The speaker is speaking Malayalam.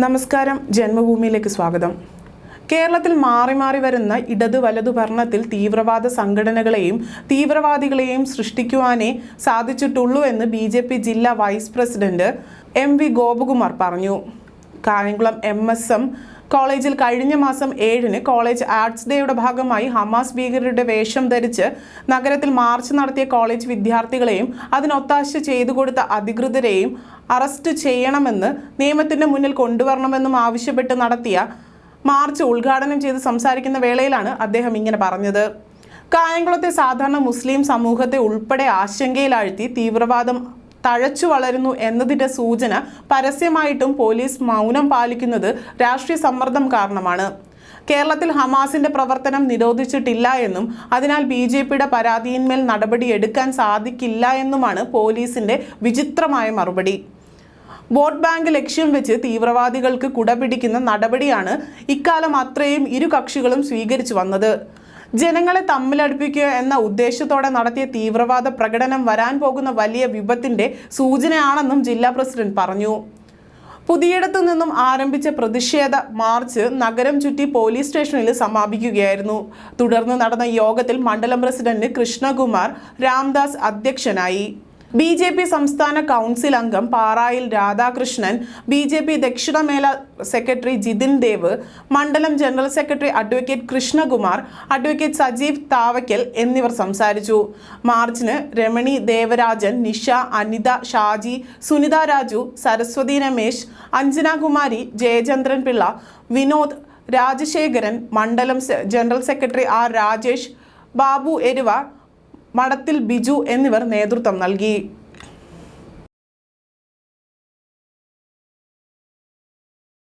നമസ്കാരം, ജന്മഭൂമിയിലേക്ക് സ്വാഗതം. കേരളത്തിൽ മാറി മാറി വരുന്ന ഇടതു വലതു ഭരണത്തിൽ തീവ്രവാദ സംഘടനകളെയും തീവ്രവാദികളെയും സൃഷ്ടിക്കുവാനേ സാധിച്ചിട്ടുള്ളൂ എന്ന് BJP ജില്ലാ വൈസ് പ്രസിഡന്റ് MV ഗോപകുമാർ പറഞ്ഞു. കായംകുളം MSM കോളേജിൽ കഴിഞ്ഞ മാസം 7-ന് കോളേജ് ആർട്സ് ഡേയുടെ ഭാഗമായി ഹമാസ് ഭീകരരുടെ വേഷം ധരിച്ച് നഗരത്തിൽ മാർച്ച് നടത്തിയ കോളേജ് വിദ്യാർത്ഥികളെയും അതിനൊത്താശ ചെയ്തു കൊടുത്ത അധികൃതരെയും അറസ്റ്റ് ചെയ്യണമെന്ന് നിയമത്തിന്റെ മുന്നിൽ കൊണ്ടുവരണമെന്നും ആവശ്യപ്പെട്ട് നടത്തിയ മാർച്ച് ഉദ്ഘാടനം ചെയ്ത് സംസാരിക്കുന്ന വേളയിലാണ് അദ്ദേഹം ഇങ്ങനെ പറഞ്ഞത്. കായംകുളത്തെ സാധാരണ മുസ്ലിം സമൂഹത്തെ ഉൾപ്പെടെ ആശങ്കയിലാഴ്ത്തി തീവ്രവാദം തഴച്ചു വളരുന്നു എന്നതിന്റെ സൂചന പരസ്യമായിട്ടും പോലീസ് മൗനം പാലിക്കുന്നത് രാഷ്ട്രീയ സമ്മർദ്ദം കാരണമാണ്. കേരളത്തിൽ ഹമാസിന്റെ പ്രവർത്തനം നിരോധിച്ചിട്ടില്ല എന്നും അതിനാൽ BJPയുടെ പരാതിയിന്മേൽ നടപടിയെടുക്കാൻ സാധിക്കില്ല എന്നുമാണ് പോലീസിന്റെ വിചിത്രമായ മറുപടി. വോട്ട് ബാങ്ക് ലക്ഷ്യം വെച്ച് തീവ്രവാദികൾക്ക് കുടപിടിക്കുന്ന നടപടിയാണ് ഇക്കാലം അത്രയും ഇരു കക്ഷികളും സ്വീകരിച്ചു വന്നത്. ജനങ്ങളെ തമ്മിലടുപ്പിക്കുക എന്ന ഉദ്ദേശത്തോടെ നടത്തിയ തീവ്രവാദ പ്രകടനം വരാൻ പോകുന്ന വലിയ വിപത്തിന്റെ സൂചനയാണെന്നും ജില്ലാ പ്രസിഡന്റ് പറഞ്ഞു. പുതിയിടത്തു നിന്നും ആരംഭിച്ച പ്രതിഷേധ മാർച്ച് നഗരം ചുറ്റി പോലീസ് സ്റ്റേഷനിൽ സമാപിക്കുകയായിരുന്നു. തുടർന്ന് നടന്ന യോഗത്തിൽ മണ്ഡലം പ്രസിഡന്റ് കൃഷ്ണകുമാർ രാംദാസ് അധ്യക്ഷനായി. BJP സംസ്ഥാന കൗൺസിൽ അംഗം പാറായിൽ രാധാകൃഷ്ണൻ, BJP ദക്ഷിണമേല സെക്രട്ടറി ജിതിൻ ദേവ്, മണ്ഡലം general secretary advocate Krishnakumar, advocate Sajeev Thavakkal എന്നിവർ സംസാരിച്ചു. മാർച്ചിന് രമണി ദേവരാജൻ, നിഷ, അനിത, ഷാജി, സുനിത രാജു, സരസ്വതി രമേശ്, അഞ്ജന കുമാരി, ജയചന്ദ്രൻ പിള്ള, വിനോദ്, രാജശേഖരൻ, മണ്ഡലം general secretary R Rajesh, Babu Eruva, Madathil Biju എന്നിവർ നേതൃത്വം നൽകി.